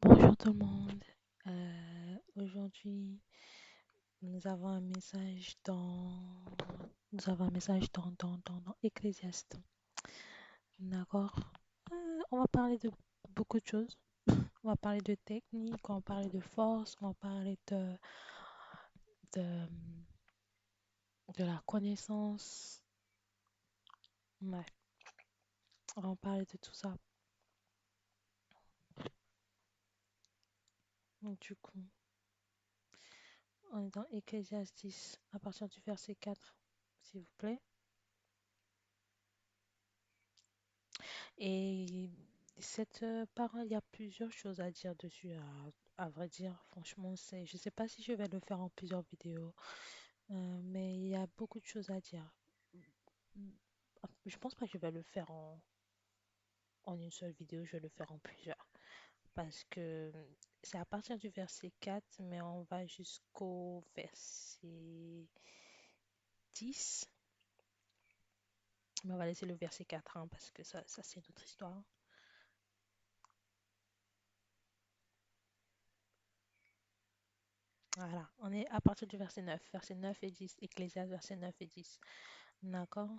Bonjour tout le monde. Aujourd'hui, nous avons un message nous avons un message dans Ecclésiaste. D'accord? On va parler de beaucoup de choses. On va parler de technique, on va parler de force, on va parler de, de la connaissance. Ouais, on va parler de tout ça. Donc, du coup, on est dans Ecclésiaste 10 à partir du verset 4, s'il vous plaît. Et cette parole, il y a plusieurs choses à dire dessus, à vrai dire. Franchement, je ne sais pas si je vais le faire en plusieurs vidéos, mais il y a beaucoup de choses à dire. Mm, Je pense pas que je vais le faire en une seule vidéo, je vais le faire en plusieurs. Parce que c'est à partir du verset 4, mais on va jusqu'au verset 10. Mais on va laisser le verset 4, hein, parce que ça c'est notre histoire. Voilà, on est à partir du verset 9 et 10, Ecclésiaste, verset 9 et 10. D'accord?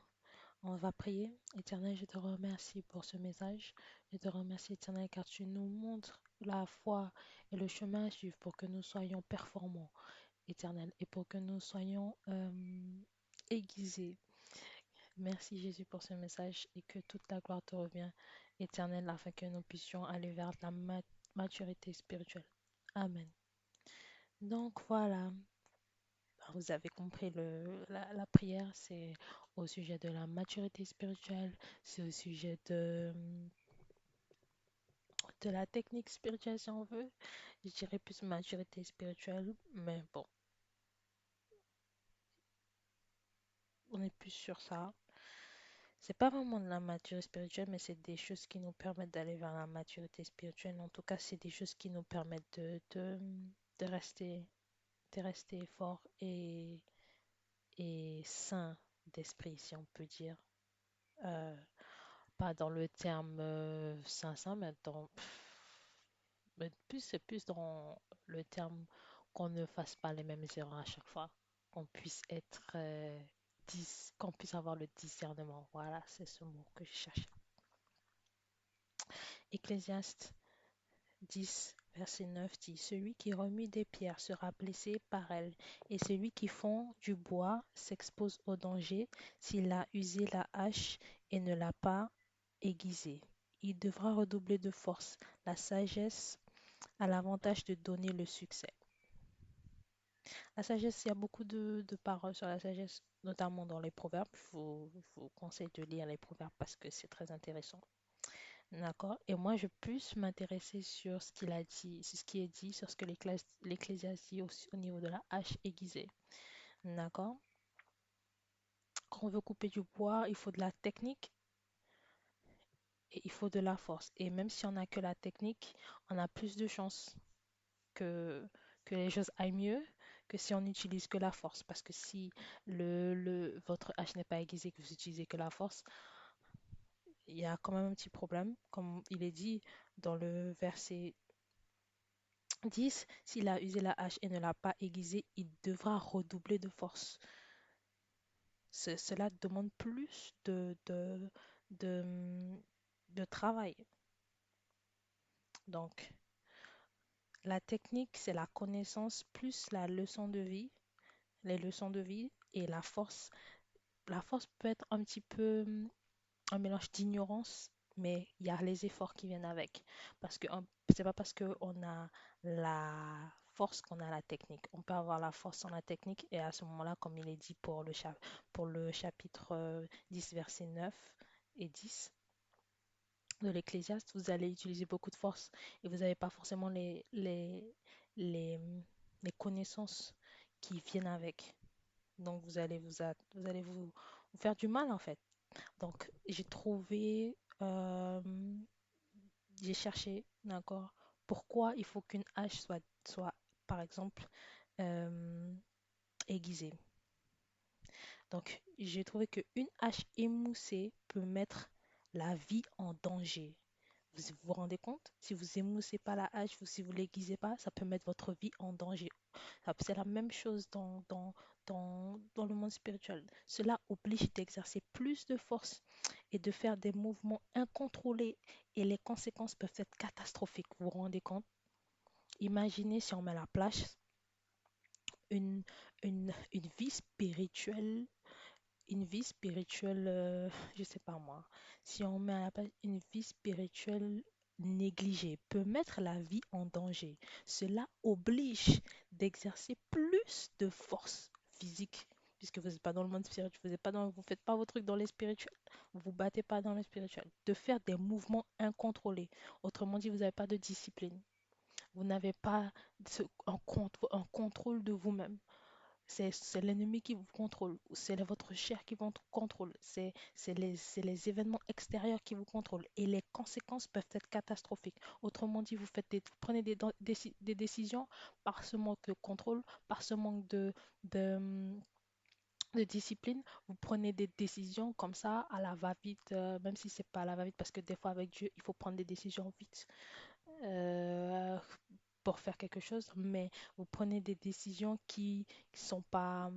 On va prier. Éternel, je te remercie pour ce message. Je te remercie, Éternel, car tu nous montres la foi et le chemin à suivre pour que nous soyons performants, Éternel, et pour que nous soyons aiguisés. Merci, Jésus, pour ce message et que toute la gloire te revient, Éternel, afin que nous puissions aller vers la maturité spirituelle. Amen. Donc voilà, vous avez compris, la prière, c'est au sujet de la maturité spirituelle, c'est au sujet de la technique spirituelle, si on veut. Je dirais plus maturité spirituelle, mais bon, on est plus sur ça. C'est pas vraiment de la maturité spirituelle, mais c'est des choses qui nous permettent d'aller vers la maturité spirituelle. En tout cas, c'est des choses qui nous permettent de rester, de rester fort et sain d'esprit, si on peut dire. Euh, Pas dans le terme 500, mais c'est plus dans le terme qu'on ne fasse pas les mêmes erreurs à chaque fois, qu'on puisse être, qu'on puisse avoir le discernement. Voilà, c'est ce mot que je cherche. Ecclésiaste 10, verset 9 dit, celui qui remue des pierres sera blessé par elles, et celui qui fond du bois s'expose au danger s'il a usé la hache et ne l'a pas aiguisée. Il devra redoubler de force. La sagesse a l'avantage de donner le succès. La sagesse, il y a beaucoup de paroles sur la sagesse, notamment dans les proverbes. Je vous conseille de lire les proverbes parce que c'est très intéressant. D'accord? Et moi, je peux plus m'intéresser sur ce qu'il a dit, sur ce qui est dit, sur ce que l'Ecclésiaste dit aussi au niveau de la hache aiguisée. D'accord? Quand on veut couper du bois, il faut de la technique et il faut de la force. Et même si on n'a que la technique, on a plus de chances que, que les choses aillent mieux que si on n'utilise que la force. Parce que si votre hache n'est pas aiguisée, que vous utilisez que la force, il y a quand même un petit problème. Comme il est dit dans le verset 10, s'il a usé la hache et ne l'a pas aiguisée, il devra redoubler de force. Cela demande plus de, de travail. Donc, la technique, c'est la connaissance plus la leçon de vie, les leçons de vie et la force. La force peut être un petit peu un mélange d'ignorance, mais il y a les efforts qui viennent avec. Parce que c'est pas parce qu'on a la force qu'on a la technique. On peut avoir la force sans la technique et à ce moment-là, comme il est dit pour le chapitre 10, versets 9 et 10 de l'Ecclésiaste, vous allez utiliser beaucoup de force et vous n'avez pas forcément les, les connaissances qui viennent avec. Donc vous allez vous faire du mal en fait. Donc, j'ai cherché, d'accord, pourquoi il faut qu'une hache soit par exemple, euh, aiguisée. Donc, j'ai trouvé qu'une hache émoussée peut mettre la vie en danger. Vous vous rendez compte? Si vous émoussez pas la hache, si vous l'aiguisez pas, ça peut mettre votre vie en danger. C'est la même chose dans le monde spirituel. Cela oblige d'exercer plus de force et de faire des mouvements incontrôlés et les conséquences peuvent être catastrophiques. Vous vous rendez compte? Imaginez si on met à la place une, une vie spirituelle, je sais pas moi, si on met à la place une vie spirituelle négligée, peut mettre la vie en danger. Cela oblige d'exercer plus de force physique, puisque vous n'êtes pas dans le monde spirituel, vous faites pas vos trucs dans les spirituels, vous vous battez pas dans les spirituels, de faire des mouvements incontrôlés. Autrement dit, vous n'avez pas de discipline. Vous n'avez pas un contrôle de vous-même. C'est l'ennemi qui vous contrôle, c'est votre chair qui vous contrôle, c'est les événements extérieurs qui vous contrôlent et les conséquences peuvent être catastrophiques. Autrement dit, vous prenez des décisions par ce manque de contrôle, par ce manque de, hum, de discipline, vous prenez des décisions comme ça à la va-vite, même si c'est pas à la va-vite, parce que des fois avec Dieu, il faut prendre des décisions vite. Euh, pour faire quelque chose, mais vous prenez des décisions qui sont pas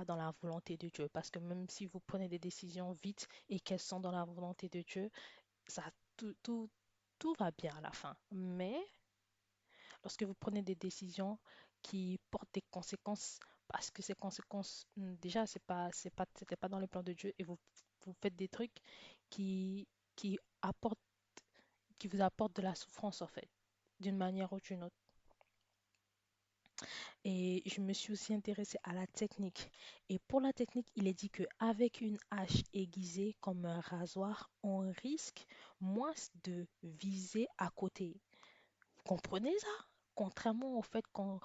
dans la volonté de Dieu. Parce que même si vous prenez des décisions vite et qu'elles sont dans la volonté de Dieu, ça, tout, tout, tout va bien à la fin. Mais lorsque vous prenez des décisions qui portent des conséquences, parce que ces conséquences, déjà, c'était pas dans le plan de Dieu, et vous faites des trucs qui, qui apportent, qui vous apportent de la souffrance, en fait, d'une manière ou d'une autre. Et je me suis aussi intéressée à la technique. Et pour la technique, il est dit qu'avec une hache aiguisée comme un rasoir, on risque moins de viser à côté. Vous comprenez ça? Contrairement au fait qu'on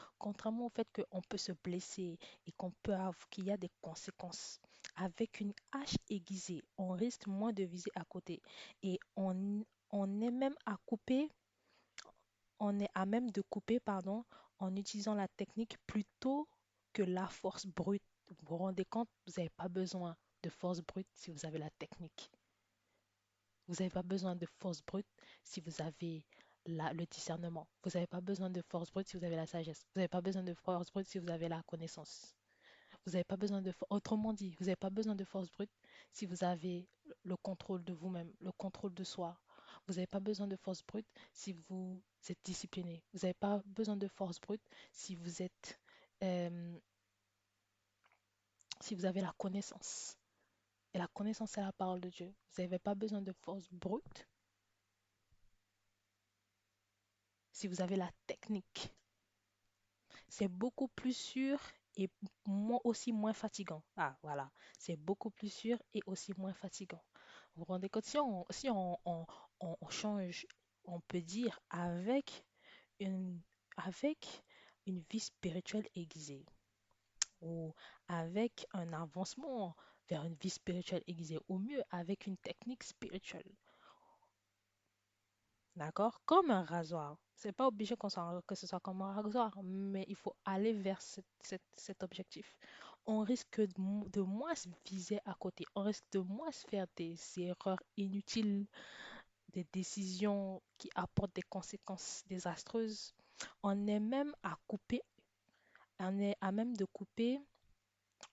peut se blesser et qu'il y a des conséquences. Avec une hache aiguisée, on risque moins de viser à côté. Et on est même à couper on est à même de couper, pardon, en utilisant la technique plutôt que la force brute. Vous vous rendez compte, vous n'avez pas besoin de force brute si vous avez la technique. Vous n'avez pas besoin de force brute si vous avez le discernement. Vous n'avez pas besoin de force brute si vous avez la sagesse. Vous n'avez pas besoin de force brute si vous avez la connaissance. Vous n'avez pas besoin autrement dit, vous n'avez pas besoin de force brute si vous avez le contrôle de vous-même, le contrôle de soi. Vous n'avez pas besoin de force brute si vous êtes discipliné. Vous n'avez pas besoin de force brute si vous êtes, euh, si vous avez la connaissance. Et la connaissance, c'est la parole de Dieu. Vous n'avez pas besoin de force brute si vous avez la technique. C'est beaucoup plus sûr et aussi moins fatigant. Ah, voilà. C'est beaucoup plus sûr et aussi moins fatigant. Vous vous rendez compte, si on change, on peut dire une, avec une vie spirituelle aiguisée ou avec un avancement vers une vie spirituelle aiguisée, au mieux avec une technique spirituelle. D'accord? Comme un rasoir. C'est pas obligé que ce soit comme un rasoir, mais il faut aller vers cet objectif. On risque de moins se viser à côté. On risque de moins se faire des erreurs inutiles, des décisions qui apportent des conséquences désastreuses. On est même à couper, on est à même de couper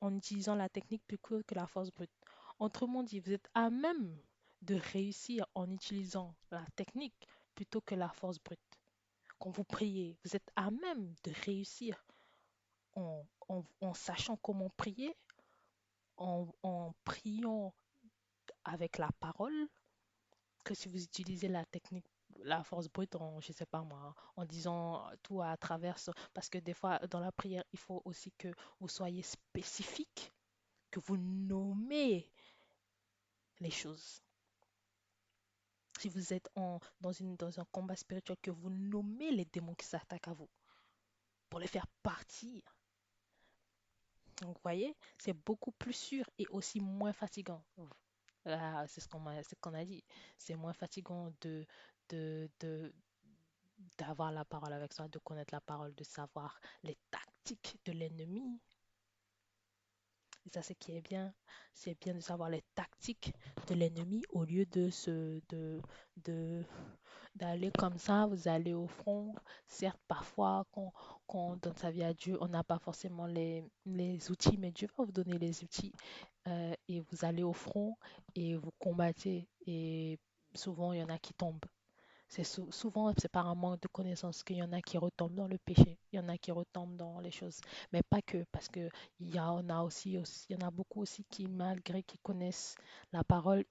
en utilisant la technique plutôt que la force brute. Autrement dit, vous êtes à même de réussir en utilisant la technique plutôt que la force brute. Quand vous priez, vous êtes à même de réussir en sachant comment prier, en priant avec la parole, que si vous utilisez la technique, la force brute, je sais pas moi, en disant tout à travers, parce que des fois, dans la prière, il faut aussi que vous soyez spécifique, que vous nommez les choses. Si vous êtes dans un combat spirituel, que vous nommez les démons qui s'attaquent à vous pour les faire partir. Donc, vous voyez, c'est beaucoup plus sûr et aussi moins fatigant. C'est ce qu'on a dit. C'est moins fatigant de, de- d'avoir la parole avec soi, de connaître la parole, de savoir les tactiques de l'ennemi. Et ça, c'est qui est bien. C'est bien de savoir les tactiques de l'ennemi au lieu de, d'aller comme ça, vous allez au front. Certes, parfois, quand on donne sa vie à Dieu, on n'a pas forcément les outils, mais Dieu va vous donner les outils et vous allez au front et vous combattez. Et souvent, il y en a qui tombent. Souvent, c'est par un manque de connaissances qu'il y en a qui retombent dans le péché, il y en a qui retombent dans les choses, mais pas que, parce que on a il y en a beaucoup aussi qui, malgré qu'ils connaissent la parole,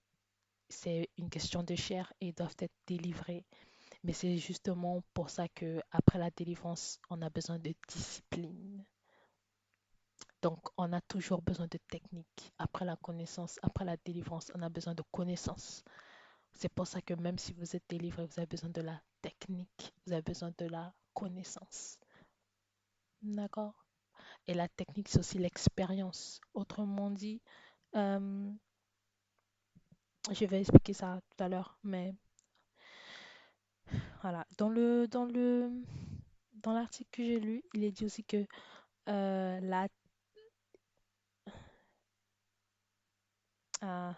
c'est une question de chair et ils doivent être délivrés. Mais c'est justement pour ça que après la délivrance, on a besoin de discipline. Donc, on a toujours besoin de technique. Après la connaissance, après la délivrance, on a besoin de connaissance. C'est pour ça que même si vous êtes délivré, vous avez besoin de la technique, vous avez besoin de la connaissance. D'accord? Et la technique, c'est aussi l'expérience. Autrement dit, euh, je vais expliquer ça tout à l'heure, mais voilà. Dans l'article que j'ai lu, il est dit aussi que euh, la, ah,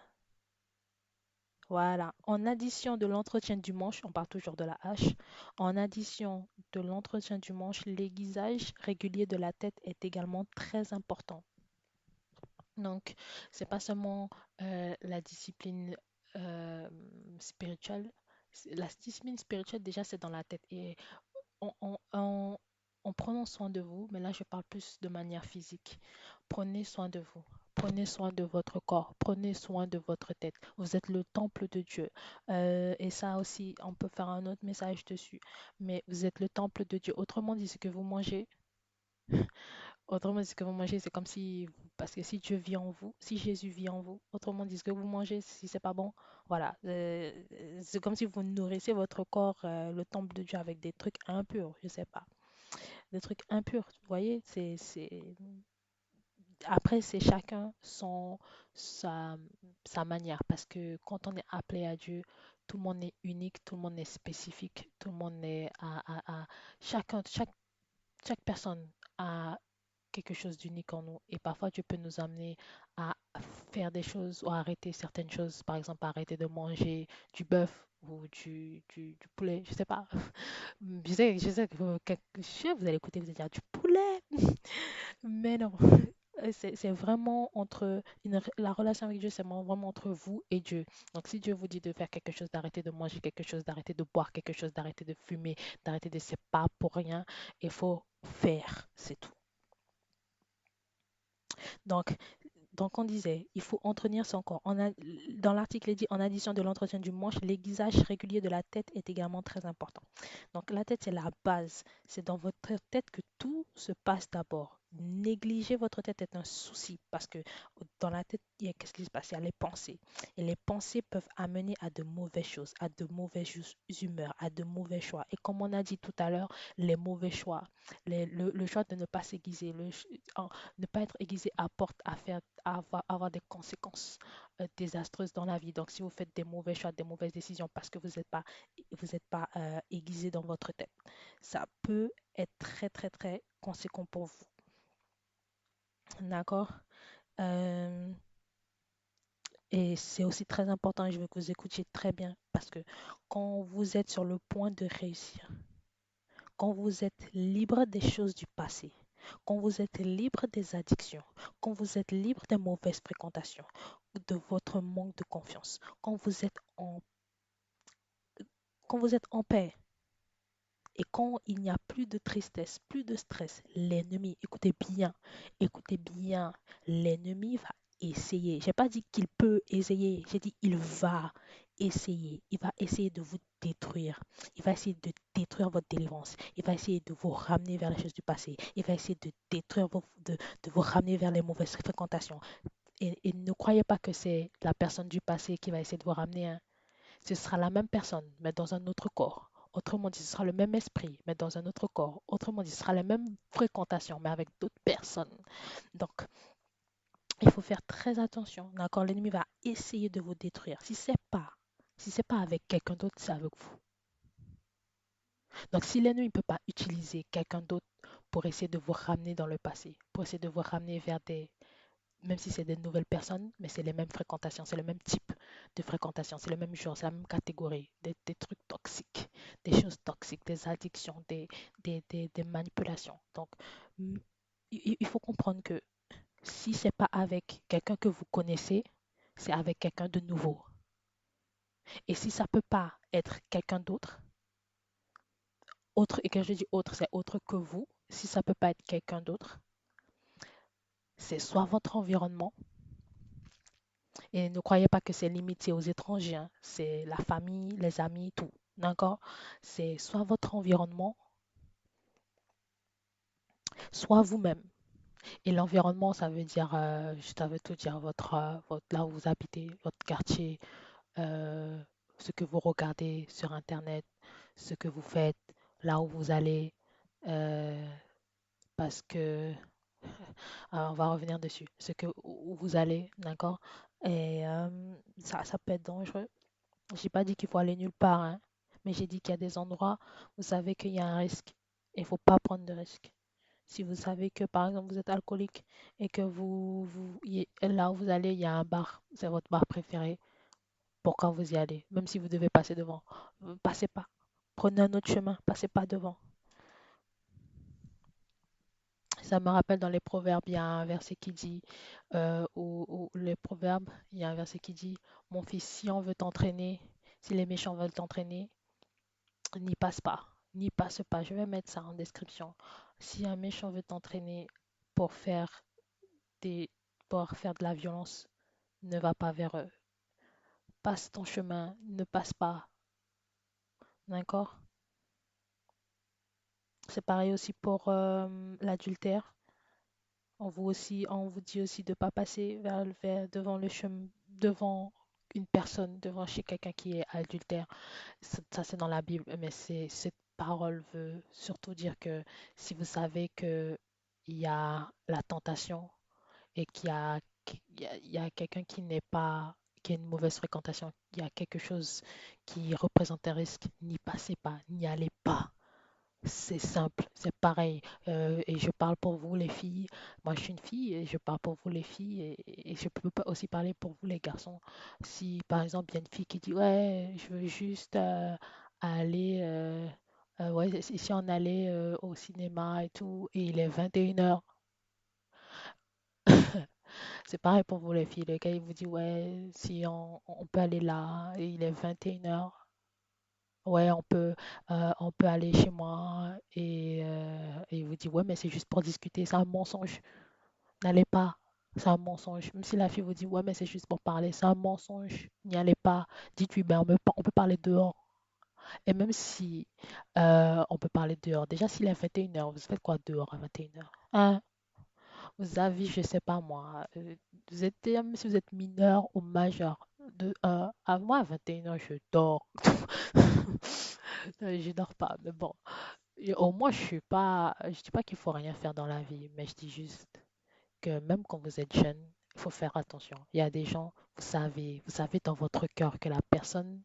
voilà, en addition de l'entretien du manche, on parle toujours de la hache, en addition de l'entretien du manche, l'aiguisage régulier de la tête est également très important. Donc, c'est pas seulement la discipline euh, spirituelle. La discipline spirituelle, déjà, c'est dans la tête. Et en prenant soin de vous, mais là, je parle plus de manière physique. Prenez soin de vous. Prenez soin de votre corps. Prenez soin de votre tête. Vous êtes le temple de Dieu. Et ça aussi, on peut faire un autre message dessus. Mais vous êtes le temple de Dieu. Autrement dit, ce que vous mangez, autrement dit, ce que vous mangez, c'est comme si, parce que si Dieu vit en vous, si Jésus vit en vous, autrement dit, ce que vous mangez, si c'est pas bon, voilà, c'est comme si vous nourrissez votre corps, le temple de Dieu, avec des trucs impurs, je sais pas, des trucs impurs, vous voyez, après, c'est chacun sa, sa manière, parce que quand on est appelé à Dieu, tout le monde est unique, tout le monde est spécifique, tout le monde est chacun, chaque personne a quelque chose d'unique en nous. Et parfois, Dieu peut nous amener à faire des choses ou à arrêter certaines choses. Par exemple, arrêter de manger du bœuf ou du poulet. Je sais pas. Je sais que vous allez écouter, vous allez dire du poulet. Mais non. C'est vraiment la relation avec Dieu, c'est vraiment entre vous et Dieu. Donc, si Dieu vous dit de faire quelque chose, d'arrêter de manger quelque chose, d'arrêter de boire quelque chose, d'arrêter de fumer, d'arrêter de, c'est pas pour rien. Il faut faire, c'est tout. Donc, donc, on disait, il faut entretenir son corps. Dans l'article, il dit, en addition de l'entretien du manche, l'aiguisage régulier de la tête est également très important. Donc, la tête, c'est la base. C'est dans votre tête que tout se passe d'abord. Négliger votre tête est un souci parce que dans la tête, qu'est-ce qui se passe? Il y a les pensées. Et les pensées peuvent amener à de mauvaises choses, à de mauvaises humeurs, à de mauvais choix. Et comme on a dit tout à l'heure, les mauvais choix, le choix de ne pas s'aiguiser, ne pas être aiguisé apporte avoir des conséquences désastreuses dans la vie. Donc, si vous faites des mauvais choix, des mauvaises décisions parce que vous n'êtes pas aiguisé dans votre tête, ça peut être très, très, très conséquent pour vous. D'accord? Euh, et c'est aussi très important, je veux que vous écoutiez très bien, parce que quand vous êtes sur le point de réussir, quand vous êtes libre des choses du passé, quand vous êtes libre des addictions, quand vous êtes libre des mauvaises fréquentations, de votre manque de confiance, quand vous êtes en paix et quand il n'y a plus de tristesse, plus de stress, l'ennemi, écoutez bien, l'ennemi va essayer. J'ai pas dit qu'il peut essayer, j'ai dit il va essayer. Il va essayer de vous détruire. Il va essayer de détruire votre délivrance. Il va essayer de vous ramener vers les choses du passé. Il va essayer de détruire de vous ramener vers les mauvaises fréquentations. Et ne croyez pas que c'est la personne du passé qui va essayer de vous ramener, hein. Ce sera la même personne, mais dans un autre corps. Autrement dit, ce sera le même esprit, mais dans un autre corps. Autrement dit, ce sera la même fréquentation, mais avec d'autres personnes. Donc, il faut faire très attention. D'accord? L'ennemi va essayer de vous détruire. Si c'est pas avec quelqu'un d'autre, c'est avec vous. Donc, si l'ennemi ne peut pas utiliser quelqu'un d'autre pour essayer de vous ramener dans le passé, pour essayer de vous ramener vers même si c'est des nouvelles personnes, mais c'est les mêmes fréquentations, c'est le même type de fréquentation, c'est le même genre, c'est la même catégorie, des trucs toxiques, des choses toxiques, des addictions, des manipulations. Donc, mm, il faut comprendre que si c'est pas avec quelqu'un que vous connaissez, c'est avec quelqu'un de nouveau. Et si ça peut pas être quelqu'un d'autre, autre, et quand je dis autre, c'est autre que vous, si ça peut pas être quelqu'un d'autre, c'est soit votre environnement, et ne croyez pas que c'est limité aux étrangers, hein. C'est la famille, les amis, tout. D'accord? C'est soit votre environnement, soit vous-même. Et l'environnement, ça veut dire, ça veut tout dire, là où vous habitez, votre quartier, euh, ce que vous regardez sur Internet, ce que vous faites, là où vous allez, euh, parce que, on va revenir dessus, ce que, où vous allez, d'accord? Et ça peut être dangereux. J'ai pas dit qu'il faut aller nulle part, hein, mais j'ai dit qu'il y a des endroits où vous savez qu'il y a un risque. Il faut pas prendre de risque. Si vous savez que, par exemple, vous êtes alcoolique et que là où vous allez, il y a un bar, c'est votre bar préféré, pourquoi vous y allez? Même si vous devez passer devant, passez pas. Prenez un autre chemin, passez pas devant. Ça me rappelle dans les proverbes, il y a un verset qui dit, les proverbes, il y a un verset qui dit, mon fils, si on veut t'entraîner, si les méchants veulent t'entraîner, n'y passe pas, n'y passe pas. Je vais mettre ça en description. Si un méchant veut t'entraîner pour faire des, pour faire de la violence, ne va pas vers eux. Passe ton chemin, ne passe pas. D'accord? C'est pareil aussi pour l'adultère. On vous dit aussi de ne pas passer devant le chemin, devant une personne, devant chez quelqu'un qui est adultère. Ça, c'est dans la Bible, mais cette parole veut surtout dire que si vous savez que il y a la tentation et qu'il y a quelqu'un qui n'est pas, qui a une mauvaise fréquentation, il y a quelque chose qui représente un risque, n'y passez pas, n'y allez pas. C'est simple, c'est pareil. Et je parle pour vous les filles. Moi, je suis une fille et je parle pour vous les filles. Et je peux pas aussi parler pour vous les garçons. Si, par exemple, il y a une fille qui dit, ouais, je veux juste aller, ouais, si on allait au cinéma et tout, et il est 21 heures, c'est pareil pour vous les filles. Le gars, il vous dit, ouais, si on peut aller là, et il est 21 heures. Ouais, on peut aller chez moi et il vous dit, ouais, mais c'est juste pour discuter, c'est un mensonge. N'allez pas, c'est un mensonge. Même si la fille vous dit, ouais, mais c'est juste pour parler, c'est un mensonge. N'y allez pas. Dites-lui, ben, on peut parler dehors. Et même si on peut parler dehors, déjà s'il est 21 heures, vous faites quoi dehors à 21 heures? Hein? Vous avez, je sais pas moi, vous êtes, même si vous êtes mineur ou majeur, à moi à 21 heures, je dors. Je dors pas, mais bon. Et au moins, je dis pas qu'il faut rien faire dans la vie, mais je dis juste que même quand vous êtes jeune, il faut faire attention. Il y a des gens, vous savez dans votre cœur que la personne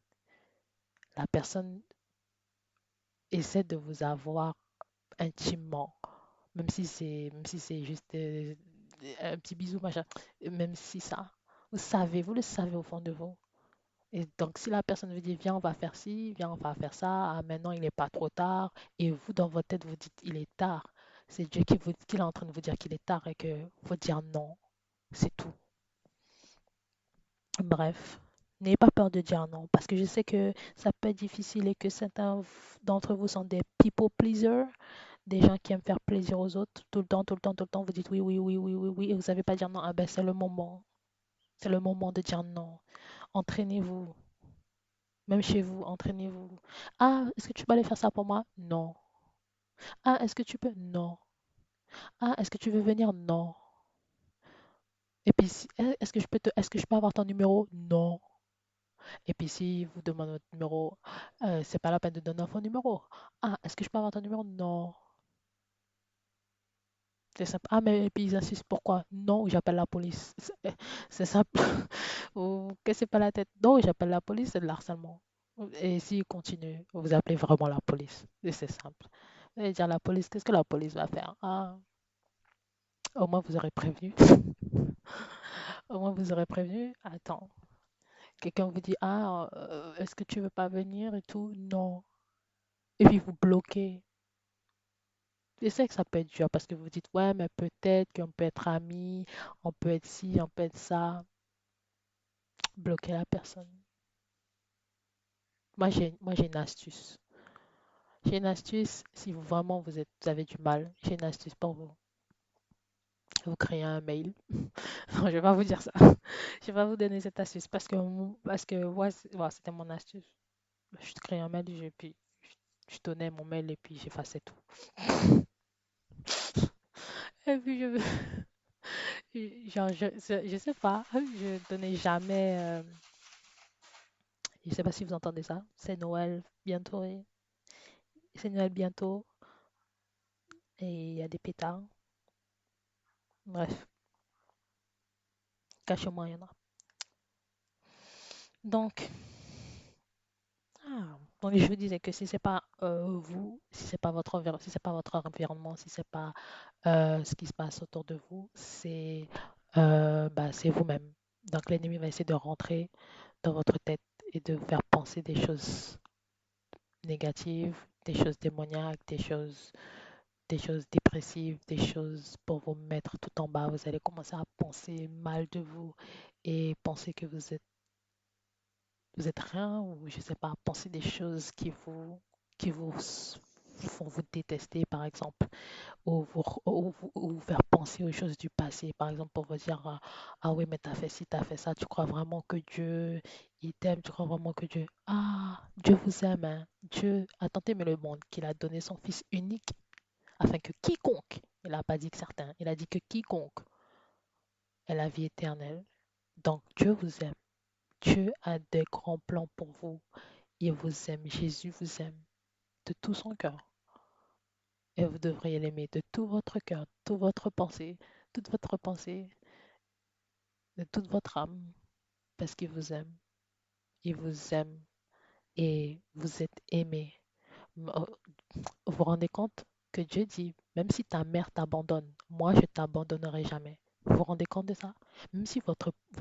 essaie de vous avoir intimement, même si c'est juste un petit bisou, machin, même si ça, vous le savez au fond de vous. Et donc, si la personne vous dit, viens, on va faire ci, viens, on va faire ça, ah, maintenant il n'est pas trop tard, et vous, dans votre tête, vous dites, il est tard, c'est Dieu qui est en train de vous dire qu'il est tard et que faut dire non, c'est tout. Bref, n'ayez pas peur de dire non, parce que je sais que ça peut être difficile et que certains d'entre vous sont des people pleasers, des gens qui aiment faire plaisir aux autres tout le temps, tout le temps, tout le temps. Vous dites oui, oui, oui, oui, oui, oui, et vous savez pas dire non. Ah ben, c'est le moment. C'est le moment de dire non. Entraînez-vous. Même chez vous, entraînez-vous. Ah, est-ce que tu peux aller faire ça pour moi? Non. Ah, est-ce que tu peux? Non. Ah, est-ce que tu veux venir? Non. Et puis, est-ce que je peux avoir ton numéro? Non. Et puis, si vous demandez votre numéro, c'est pas la peine de donner votre numéro. Ah, est-ce que je peux avoir ton numéro? Non. C'est simple. Ah, mais et puis ils insistent. Pourquoi? Non, j'appelle la police. C'est simple. Ou cassez pas la tête. Non, j'appelle la police, c'est de l'harcèlement. Et s'ils continuent, vous appelez vraiment la police. Et c'est simple. Et dire la police, qu'est-ce que la police va faire? Ah, au moins vous aurez prévenu. Au moins, vous aurez prévenu. Attends, quelqu'un vous dit, ah, est-ce que tu veux pas venir et tout? Non. Et puis vous bloquez. Je sais que ça peut être dur parce que vous dites, ouais, mais peut-être qu'on peut être amis, on peut être ci, on peut être ça. Bloquer la personne. Moi, j'ai une astuce. J'ai une astuce, si vraiment vous avez du mal, j'ai une astuce pour vous. Vous créez un mail. Non, je vais pas vous dire ça. Je vais pas vous donner cette astuce parce que ouais, ouais, c'était mon astuce. Je crée un mail, puis je donnais mon mail et puis j'effaçais tout. Et puis genre, je sais pas, je donnais jamais. Je sais pas si vous entendez ça. C'est Noël bientôt. C'est Noël bientôt et il y a des pétards. Bref, cachez-moi, il y en a. Donc, donc je vous disais que si c'est pas vous, si c'est pas si c'est pas votre environnement, si c'est pas ce qui se passe autour de vous, c'est vous-même. Donc l'ennemi va essayer de rentrer dans votre tête et de vous faire penser des choses négatives, des choses démoniaques, des choses dépressives, des choses pour vous mettre tout en bas. Vous allez commencer à penser mal de vous et penser que vous êtes rien ou je sais pas, penser des choses qui vous font vous détester par exemple ou vous faire penser aux choses du passé par exemple pour vous dire ah oui mais t'as fait ci, t'as fait ça, tu crois vraiment que Dieu il t'aime, tu crois vraiment que Dieu vous aime, hein. Dieu a tant aimé le monde qu'il a donné son fils unique afin que quiconque, il n'a pas dit que certains, il a dit que quiconque ait la vie éternelle. Donc Dieu vous aime. Dieu a des grands plans pour vous. Il vous aime. Jésus vous aime de tout son cœur. Et vous devriez l'aimer de tout votre cœur, toute votre pensée, de toute votre âme, parce qu'il vous aime. Il vous aime et vous êtes aimé. Vous vous rendez compte que Dieu dit, même si ta mère t'abandonne, moi je t'abandonnerai jamais. Vous vous rendez compte de ça? Même si vos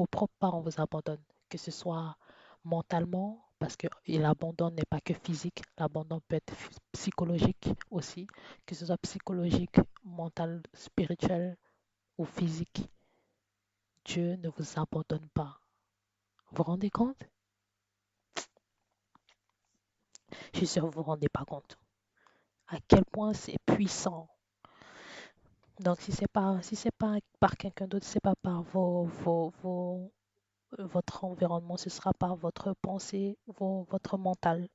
propres parents vous abandonnent, que ce soit mentalement, parce que l'abandon n'est pas que physique, l'abandon peut être psychologique aussi, que ce soit psychologique, mental, spirituel ou physique, Dieu ne vous abandonne pas. Vous vous rendez compte? Je suis sûr que vous ne vous rendez pas compte à quel point c'est puissant. Donc, si c'est pas par quelqu'un d'autre, si c'est pas par votre environnement, ce sera par votre pensée, votre mental.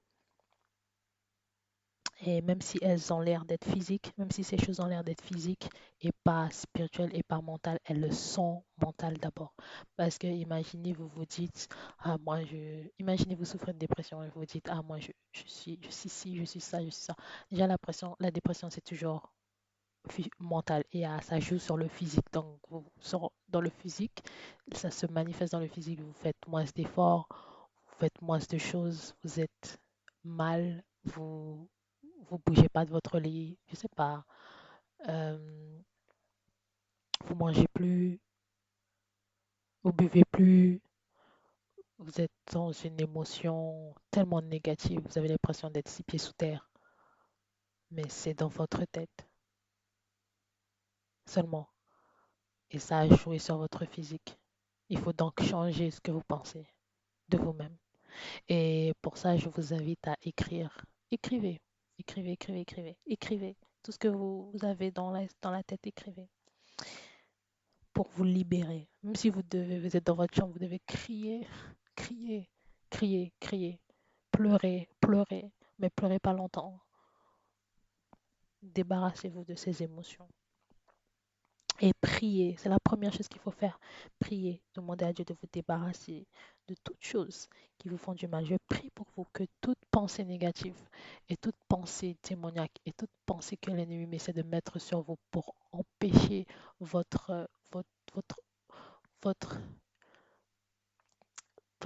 Et même si elles ont l'air d'être physiques, même si ces choses ont l'air d'être physiques et pas spirituelles et pas mentales, elles le sont mentales d'abord. Parce que imaginez, vous vous dites, ah imaginez vous souffrez de dépression et vous vous dites, ah moi je suis ci, je suis ça, je suis ça. Déjà la dépression c'est toujours mental et ça joue sur le physique. Donc, dans le physique, ça se manifeste dans le physique. Vous faites moins d'efforts, vous faites moins de choses, vous êtes mal, vous bougez pas de votre lit, je sais pas, euh, vous mangez plus, vous buvez plus, vous êtes dans une émotion tellement négative, vous avez l'impression d'être six pieds sous terre, mais c'est dans votre tête seulement. Et ça a joué sur votre physique. Il faut donc changer ce que vous pensez de vous-même. Et pour ça, je vous invite à écrire. Écrivez, écrivez, écrivez, écrivez, écrivez. Tout ce que vous avez dans la tête, écrivez pour vous libérer. Même si vous êtes dans votre chambre, vous devez crier, crier, crier, crier, pleurer, pleurer, mais pleurez pas longtemps. Débarrassez-vous de ces émotions. Et prier, c'est la première chose qu'il faut faire. Prier, demander à Dieu de vous débarrasser de toutes choses qui vous font du mal. Je prie pour vous que toute pensée négative et toute pensée démoniaque et toute pensée que l'ennemi essaie de mettre sur vous pour empêcher votre, votre, votre,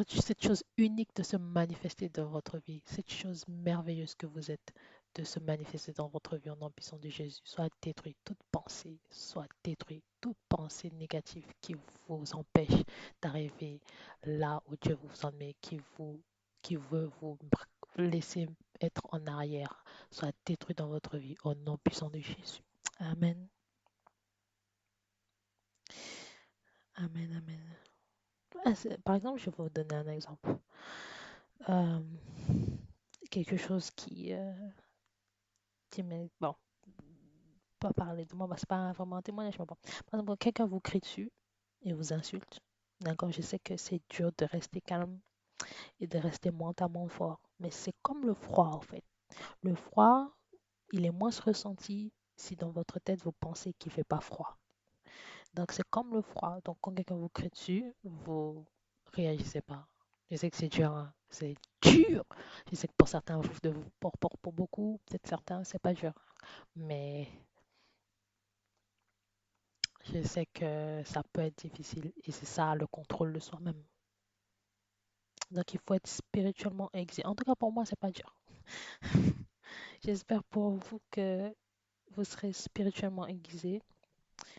cette chose unique de se manifester dans votre vie, cette chose merveilleuse que vous êtes. de se manifester dans votre vie au nom puissant de Jésus. Soit détruit toute pensée, soit détruit toute pensée négative qui vous empêche d'arriver là où Dieu vous en met, qui veut vous laisser être en arrière, soit détruit dans votre vie au nom puissant de Jésus. Amen. Amen, amen. Par exemple, je vais vous donner un exemple. Euh, Quelque chose qui m'est... Bon, pas parler de moi, c'est pas vraiment un témoignage, mais bon. Par exemple, quelqu'un vous crie dessus et vous insulte. D'accord, je sais que c'est dur de rester calme et de rester mentalement fort, mais c'est comme le froid en fait. Le froid, il est moins ressenti si dans votre tête vous pensez qu'il fait pas froid. Donc c'est comme le froid. Donc quand quelqu'un vous crie dessus, vous réagissez pas. Je sais que c'est dur, hein. C'est dur. Je sais que pour certains, pour beaucoup, peut-être certains, c'est pas dur. Mais je sais que ça peut être difficile et c'est ça le contrôle de soi-même. Donc il faut être spirituellement aiguisé. En tout cas, pour moi, c'est pas dur. J'espère pour vous que vous serez spirituellement aiguisé.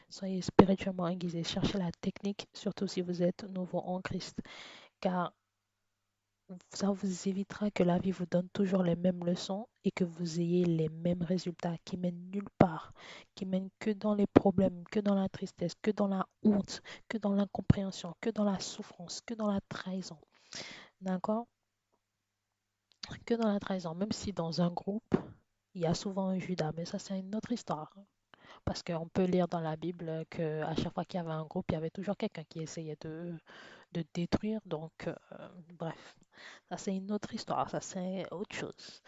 Soyez spirituellement aiguisé. Cherchez la technique, surtout si vous êtes nouveau en Christ. Car ça vous évitera que la vie vous donne toujours les mêmes leçons et que vous ayez les mêmes résultats qui mènent nulle part, qui mènent que dans les problèmes, que dans la tristesse, que dans la honte, que dans l'incompréhension, que dans la souffrance, que dans la trahison. D'accord? Que dans la trahison, même si dans un groupe, il y a souvent un Judas, mais ça c'est une autre histoire. Parce qu'on peut lire dans la Bible qu'à chaque fois qu'il y avait un groupe, il y avait toujours quelqu'un qui essayait de détruire. Donc, bref, ça c'est une autre histoire, ça c'est autre chose.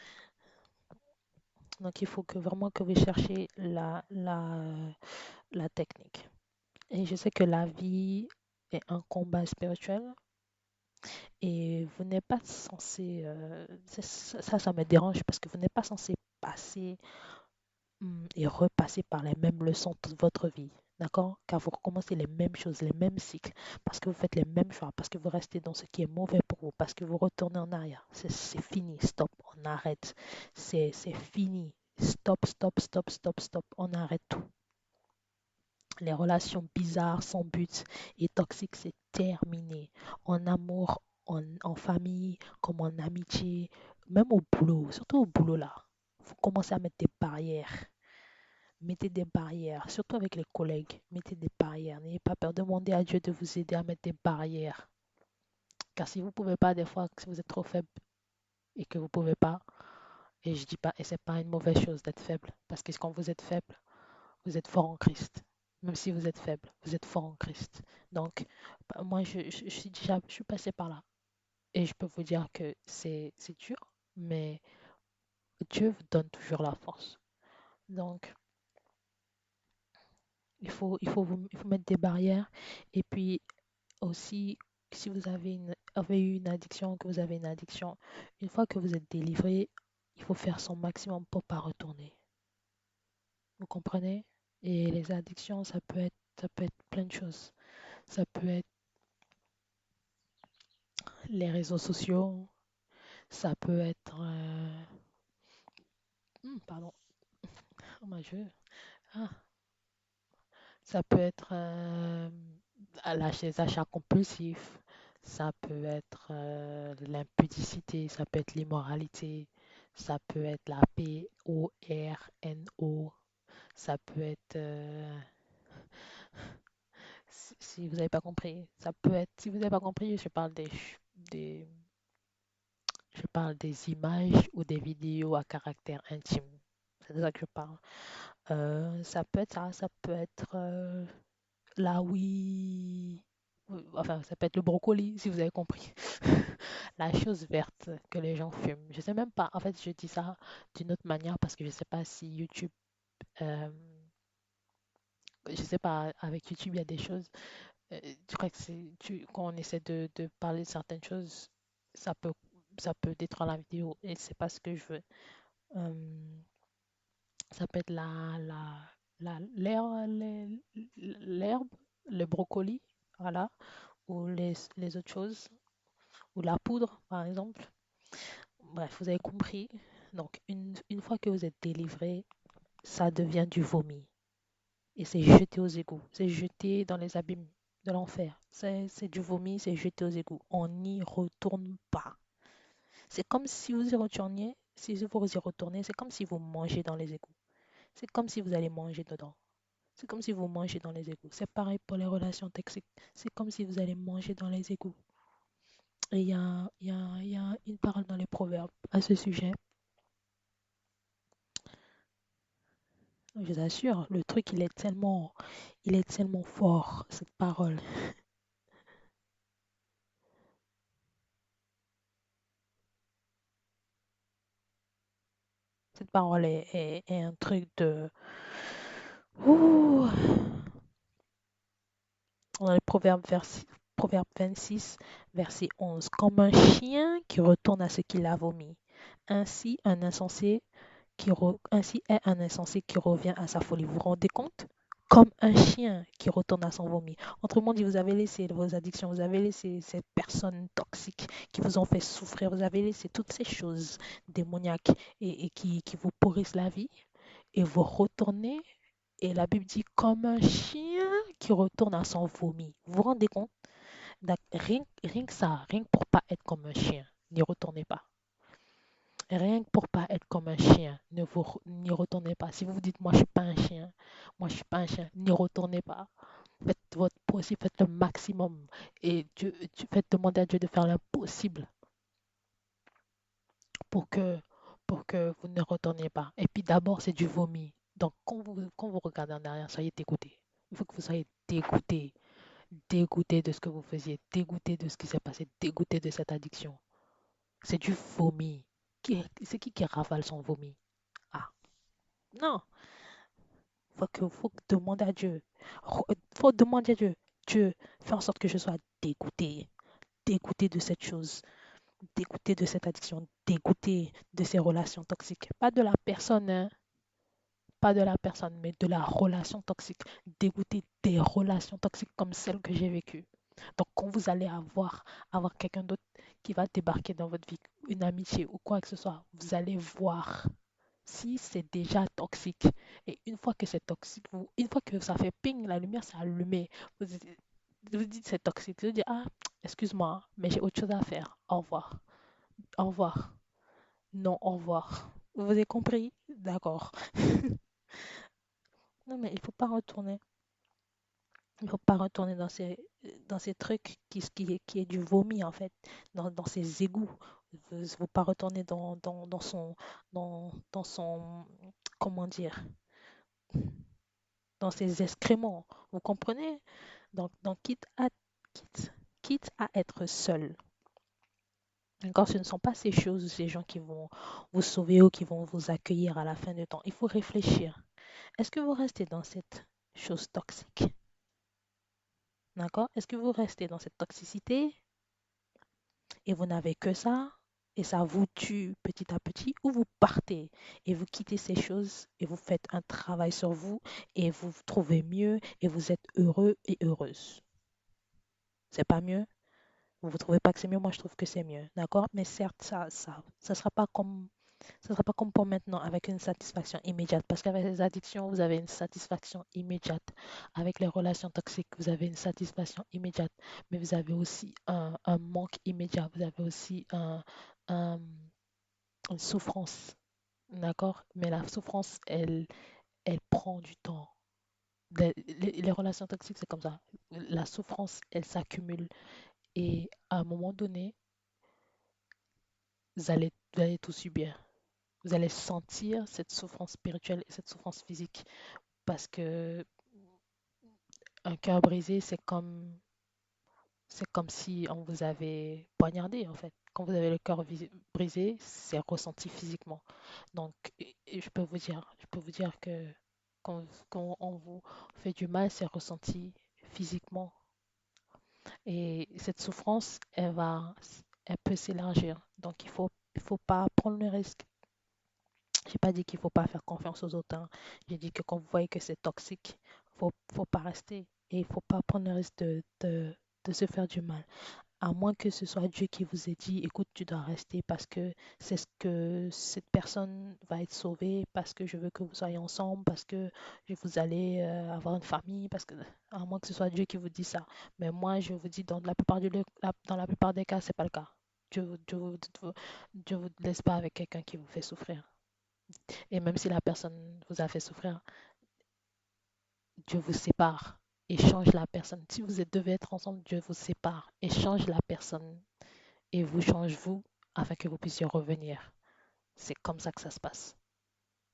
Donc, il faut que vraiment que vous cherchiez la technique. Et je sais que la vie est un combat spirituel et vous n'êtes pas censé, ça me dérange parce que vous n'êtes pas censé passer et repasser par les mêmes leçons toute votre vie. D'accord? Car vous recommencez les mêmes choses, les mêmes cycles, parce que vous faites les mêmes choix, parce que vous restez dans ce qui est mauvais pour vous, parce que vous retournez en arrière. C'est fini, stop, on arrête. C'est fini. Stop, stop, stop, stop, stop. On arrête tout. Les relations bizarres, sans but et toxiques, c'est terminé. En amour, en famille, comme en amitié, même au boulot, surtout au boulot là. Vous commencez à mettre des barrières. Mettez des barrières, surtout avec les collègues. Mettez des barrières. N'ayez pas peur. Demandez à Dieu de vous aider à mettre des barrières. Car si vous ne pouvez pas, des fois, si vous êtes trop faible et que vous ne pouvez pas, et je dis pas, et c'est pas une mauvaise chose d'être faible, parce que quand vous êtes faible, vous êtes fort en Christ. Même si vous êtes faible, vous êtes fort en Christ. Donc, bah, moi, je suis passé par là. Et je peux vous dire que c'est dur, mais Dieu vous donne toujours la force. Donc, il faut mettre des barrières. Et puis, aussi, si vous avez eu une addiction, que vous avez une addiction, une fois que vous êtes délivré, il faut faire son maximum pour pas retourner. Vous comprenez? Et les addictions, ça peut être plein de choses. Ça peut être les réseaux sociaux, ça peut être, pardon, oh mon Dieu, ah, ça peut être les achats compulsifs, ça peut être l'impudicité, ça peut être l'immoralité, ça peut être la PORNO, ça peut être, si vous n'avez pas compris, ça peut être, si vous n'avez pas compris, des, je parle des images ou des vidéos à caractère intime. C'est de ça que je parle. Ça peut être ça, ça peut être la oui. Enfin, ça peut être le brocoli, si vous avez compris. La chose verte que les gens fument. Je sais même pas. En fait, je dis ça d'une autre manière parce que je sais pas si YouTube. euh, je sais pas, avec YouTube, il y a des choses. Je crois que quand on essaie de parler de certaines choses, ça peut, ça peut détruire la vidéo et c'est pas ce que je veux. Euh, Ça peut être l'herbe, le brocoli, voilà, ou les autres choses, ou la poudre, par exemple. Bref, vous avez compris. Donc, une fois que vous êtes délivré, ça devient du vomi. Et c'est jeté aux égouts. C'est jeté dans les abîmes de l'enfer. C'est du vomi, c'est jeté aux égouts. On n'y retourne pas. C'est comme si vous y retourniez, si vous y retournez, c'est comme si vous mangez dans les égouts. C'est comme si vous allez manger dedans. C'est comme si vous mangez dans les égouts. C'est pareil pour les relations toxiques. C'est comme si vous allez manger dans les égouts. Et il y a une parole dans les proverbes à ce sujet. Je vous assure, le truc, il est tellement fort, cette parole. Cette parole est un truc de... Ouh. Dans le proverbe 26, verset 11. Comme un chien qui retourne à ce qu'il a vomi. Ainsi, ainsi est un insensé qui revient à sa folie. Vous vous rendez compte? Comme un chien qui retourne à son vomi. Autrement dit, vous avez laissé vos addictions, vous avez laissé ces personnes toxiques qui vous ont fait souffrir, vous avez laissé toutes ces choses démoniaques et qui vous pourrissent la vie et vous retournez. Et la Bible dit comme un chien qui retourne à son vomi. Vous vous rendez compte? Rien que ça, rien que pour pas être comme un chien, n'y retournez pas. Rien que pour pas être comme un chien, n'y retournez pas. Si vous vous dites, moi je suis pas un chien, moi je suis pas un chien, n'y retournez pas. Faites votre possible, faites le maximum. Et faites demander à Dieu de faire l'impossible pour que, pour que vous ne retourniez pas. Et puis d'abord, c'est du vomi. Donc quand vous regardez en arrière, soyez dégoûté. Il faut que vous soyez dégoûté, dégoûté de ce que vous faisiez, dégoûté de ce qui s'est passé, dégoûté de cette addiction. C'est du vomi. C'est qui ravale son vomi? Ah, non. Faut que demander à Dieu. Faut demander à Dieu. Dieu, fais en sorte que je sois dégoûté. Dégoûté de cette chose. Dégoûté de cette addiction. Dégoûté de ces relations toxiques. Pas de la personne, hein, pas de la personne, mais de la relation toxique. Dégoûté des relations toxiques comme celles que j'ai vécues. Donc, quand vous allez avoir quelqu'un d'autre qui va débarquer dans votre vie, une amitié ou quoi que ce soit, vous allez voir si c'est déjà toxique. Et une fois que c'est toxique, une fois que ça fait ping, la lumière s'est allumée, vous dites c'est toxique. Vous dites, ah, excuse-moi, mais j'ai autre chose à faire. Au revoir. Au revoir. Non, au revoir. Vous avez compris? D'accord. Non, mais il faut pas retourner. Il faut pas retourner dans ces trucs qui est du vomi, en fait, dans ces égouts. Il faut pas retourner dans son, comment dire, dans ses excréments. Vous comprenez? Donc quitte, quitte à être seul. Encore, ce ne sont pas ces choses, ces gens qui vont vous sauver ou qui vont vous accueillir à la fin du temps. Il faut réfléchir. Est-ce que vous restez dans cette chose toxique? D'accord? Est-ce que vous restez dans cette toxicité et vous n'avez que ça et ça vous tue petit à petit ou vous partez et vous quittez ces choses et vous faites un travail sur vous et vous vous trouvez mieux et vous êtes heureux et heureuse? C'est pas mieux? Vous ne trouvez pas que c'est mieux? Moi, je trouve que c'est mieux. D'accord? Mais certes, ça sera pas comme pour maintenant avec une satisfaction immédiate. Parce qu'avec les addictions, vous avez une satisfaction immédiate. Avec les relations toxiques, vous avez une satisfaction immédiate. Mais vous avez aussi un manque immédiat. Vous avez aussi un- une souffrance. D'accord? Mais la souffrance, elle prend du temps. Les relations toxiques, c'est comme ça. La souffrance, elle s'accumule. Et à un moment donné, vous allez tout subir. Vous allez sentir cette souffrance spirituelle et cette souffrance physique parce que un cœur brisé, c'est comme si on vous avait poignardé en fait. Quand vous avez le cœur brisé, c'est ressenti physiquement. Donc, et je peux vous dire que quand on vous fait du mal, c'est ressenti physiquement. Et cette souffrance, elle peut s'élargir. Donc, il faut pas prendre le risque. J'ai pas dit qu'il faut pas faire confiance aux autres, hein. J'ai dit que quand vous voyez que c'est toxique, faut pas rester et il faut pas prendre le risque de se faire du mal. à moins que ce soit Dieu qui vous ait dit, écoute, tu dois rester parce que c'est ce que cette personne va être sauvée, parce que je veux que vous soyez ensemble, parce que vous allez avoir une famille, parce que, à moins que ce soit Dieu qui vous dit ça. Mais moi, je vous dis, dans la plupart des cas, c'est pas le cas. Dieu vous laisse pas avec quelqu'un qui vous fait souffrir. Et même si la personne vous a fait souffrir, Dieu vous sépare et change la personne. Si vous devez être ensemble, Dieu vous sépare et change la personne et vous change vous afin que vous puissiez revenir. C'est comme ça que ça se passe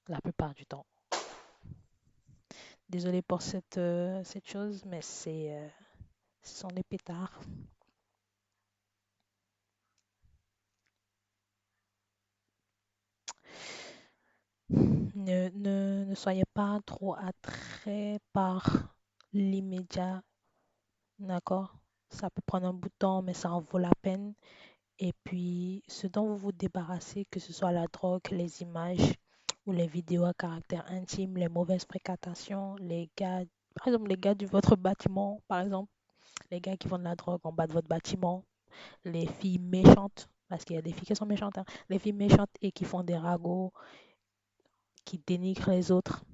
la plupart du temps. Désolée pour cette chose, mais ce sont des pétards. Ne soyez pas trop attrait par l'immédiat, d'accord? Ça peut prendre un bout de temps, mais ça en vaut la peine. Et puis, ce dont vous vous débarrassez, que ce soit la drogue, les images ou les vidéos à caractère intime, les mauvaises fréquentations, les gars, par exemple, les gars de votre bâtiment, par exemple, les gars qui vendent la drogue en bas de votre bâtiment, les filles méchantes, parce qu'il y a des filles qui sont méchantes, hein, les filles méchantes et qui font des ragots, qui dénigrent les autres.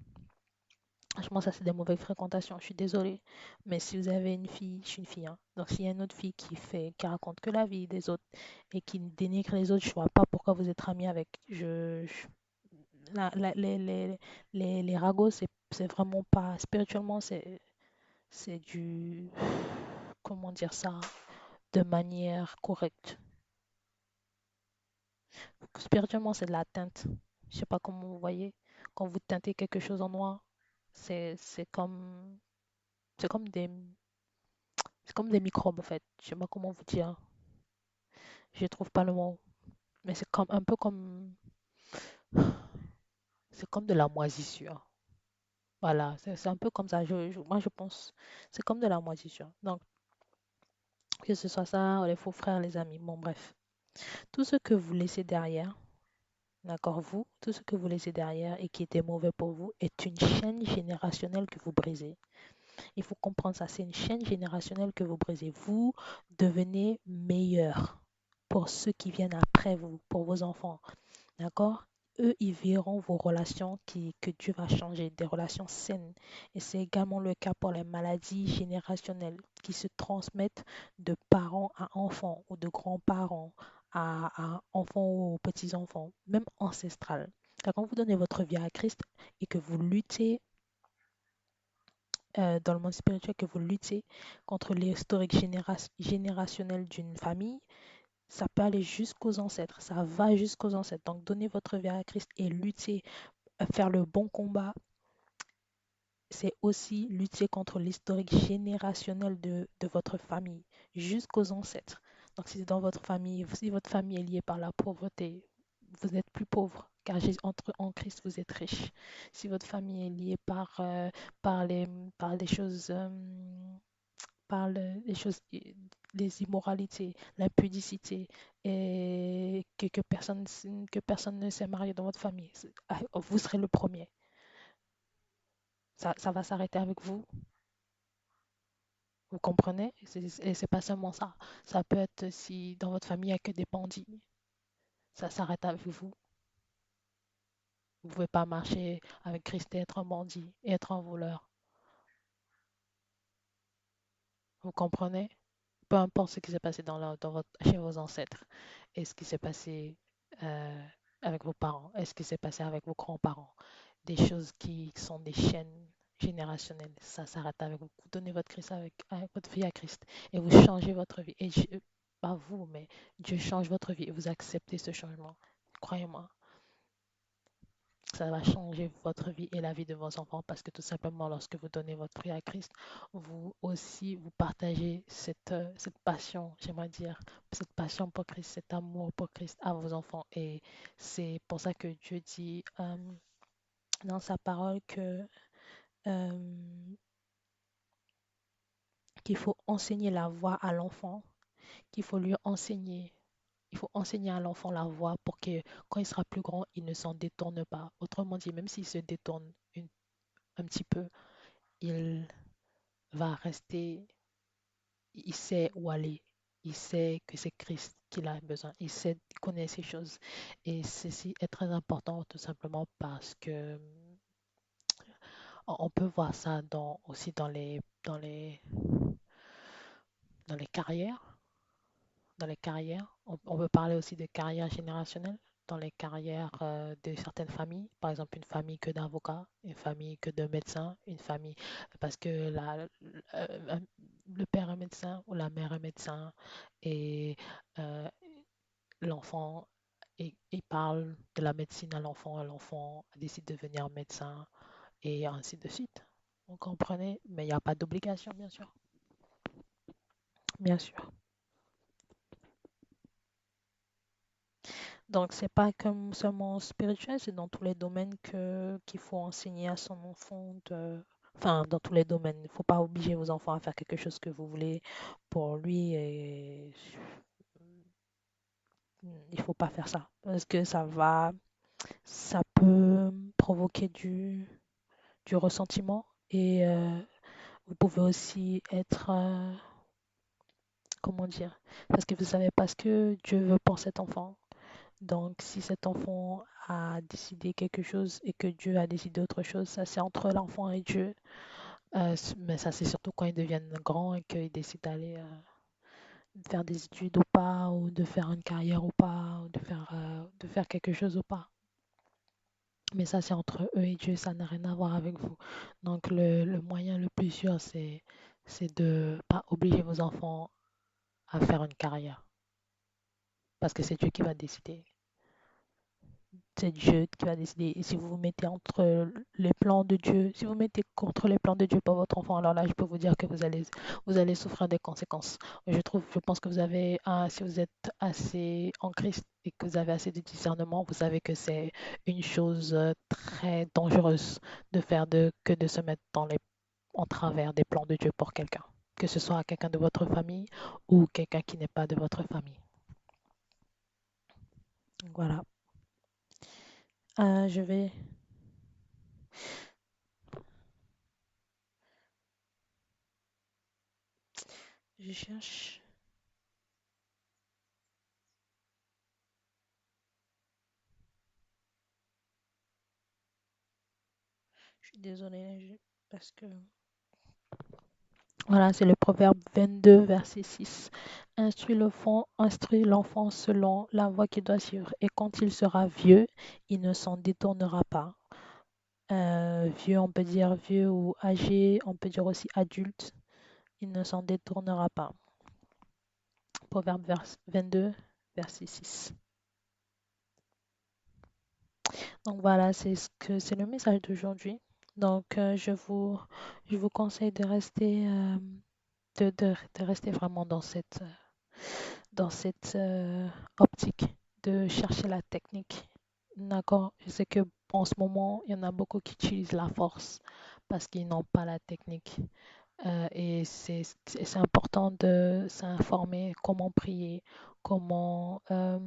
Franchement, ça, c'est des mauvaises fréquentations. Je suis désolée. Mais si vous avez une fille, je suis une fille, hein. Donc, s'il y a une autre fille qui raconte que la vie des autres et qui dénigre les autres, je vois pas pourquoi vous êtes amis avec. Les ragots, c'est vraiment pas. Spirituellement, c'est du. Comment dire ça? De manière correcte. Spirituellement, c'est de la teinte. Je sais pas comment vous voyez. Quand vous teintez quelque chose en noir, c'est comme. C'est comme des C'est comme des microbes en fait. Je sais pas comment vous dire. Je trouve pas le mot. Mais c'est comme un peu comme c'est comme de la moisissure. Voilà, c'est un peu comme ça. Moi je pense c'est comme de la moisissure. Donc que ce soit ça, les faux frères, les amis. Bon bref, tout ce que vous laissez derrière, d'accord vous, tout ce que vous laissez derrière et qui était mauvais pour vous est une chaîne générationnelle que vous brisez. Il faut comprendre ça. C'est une chaîne générationnelle que vous brisez. Vous devenez meilleur pour ceux qui viennent après vous, pour vos enfants. D'accord? Eux, ils verront vos relations que Dieu va changer, des relations saines. Et c'est également le cas pour les maladies générationnelles qui se transmettent de parents à enfants ou de grands-parents à enfants ou aux petits-enfants, même ancestrales. Car quand vous donnez votre vie à Christ et que vous luttez dans le monde spirituel, que vous luttez contre l'historique générationnel d'une famille, ça peut aller jusqu'aux ancêtres, ça va jusqu'aux ancêtres. Donc, donnez votre vie à Christ et lutter, faire le bon combat, c'est aussi lutter contre l'historique générationnel de votre famille, jusqu'aux ancêtres. Donc, si dans votre famille, si votre famille est liée par la pauvreté, vous êtes plus pauvre, car en Christ, vous êtes riche. Si votre famille est liée par les, par les choses parle des choses, des immoralités, l'impudicité, et que personne ne s'est marié dans votre famille. Vous serez le premier. Ça va s'arrêter avec vous. Vous comprenez? Et c'est pas seulement ça. Ça peut être si dans votre famille il n'y a que des bandits. Ça s'arrête avec vous. Vous ne pouvez pas marcher avec Christ et être un bandit et être un voleur. Vous comprenez? Peu importe ce qui s'est passé chez vos ancêtres et ce qui s'est passé euh, avec vos parents, et ce qui s'est passé avec vos grands-parents, des choses qui sont des chaînes générationnelles, ça s'arrête avec vous. Vous donnez avec votre vie à Christ et vous changez votre vie. Et pas vous, mais Dieu change votre vie et vous acceptez ce changement. Croyez-moi, ça va changer votre vie et la vie de vos enfants parce que tout simplement, lorsque vous donnez votre vie à Christ, vous aussi, vous partagez cette passion, j'aimerais dire, cette passion pour Christ, cet amour pour Christ à vos enfants. Et c'est pour ça que Dieu dit dans sa parole euh, qu'il faut enseigner la voix à l'enfant, qu'il faut lui enseigner. Il faut enseigner à l'enfant la voix pour que quand il sera plus grand, il ne s'en détourne pas. Autrement dit, même s'il se détourne un petit peu, il va rester, il sait où aller. Il sait que c'est Christ qu'il a besoin. Il connaît ces choses. Et ceci est très important tout simplement parce que on peut voir ça aussi dans les carrières. Dans les carrières. On peut parler aussi de carrière générationnelle dans les carrières de certaines familles. Par exemple, une famille que d'avocats, une famille que de médecins, une famille parce que euh, le père est médecin ou la mère est médecin et euh, l'enfant, il parle de la médecine à l'enfant décide de devenir médecin et ainsi de suite. Vous comprenez? Mais il n'y a pas d'obligation, bien sûr. Bien sûr. Donc, c'est pas comme seulement spirituel, c'est dans tous les domaines qu'il faut enseigner à son enfant enfin, dans tous les domaines. Il ne faut pas obliger vos enfants à faire quelque chose que vous voulez pour lui et il faut pas faire ça parce que ça peut provoquer du ressentiment et vous pouvez aussi être, comment dire, parce que vous savez pas ce que Dieu veut pour cet enfant. Donc, si cet enfant a décidé quelque chose et que Dieu a décidé autre chose, ça c'est entre l'enfant et Dieu. Mais ça c'est surtout quand ils deviennent grands et qu'ils décident d'aller faire des études ou pas, ou de faire une carrière ou pas, ou de faire quelque chose ou pas. Mais ça c'est entre eux et Dieu, ça n'a rien à voir avec vous. Donc, le moyen le plus sûr, c'est de pas obliger vos enfants à faire une carrière. Parce que c'est Dieu qui va décider. C'est Dieu qui va décider. Et si vous vous mettez entre les plans de Dieu, si vous mettez contre les plans de Dieu pour votre enfant, alors là, je peux vous dire que vous allez souffrir des conséquences. Je pense que si vous êtes assez en Christ et que vous avez assez de discernement, vous savez que c'est une chose très dangereuse que de se mettre en travers des plans de Dieu pour quelqu'un. Que ce soit quelqu'un de votre famille ou quelqu'un qui n'est pas de votre famille. Voilà. Je vais, je cherche. Je suis désolée, parce que... Voilà, c'est le Proverbe 22, verset 6. Instruis l'enfant selon la voie qu'il doit suivre, et quand il sera vieux, il ne s'en détournera pas. Vieux, on peut dire vieux ou âgé, on peut dire aussi adulte, il ne s'en détournera pas. Proverbe 22, verset 6. Donc voilà, c'est le message d'aujourd'hui. Donc je vous conseille de rester de rester vraiment dans cette optique de chercher la technique. D'accord? Je sais que en ce moment, il y en a beaucoup qui utilisent la force parce qu'ils n'ont pas la technique. Et c'est important de s'informer comment prier, comment, euh,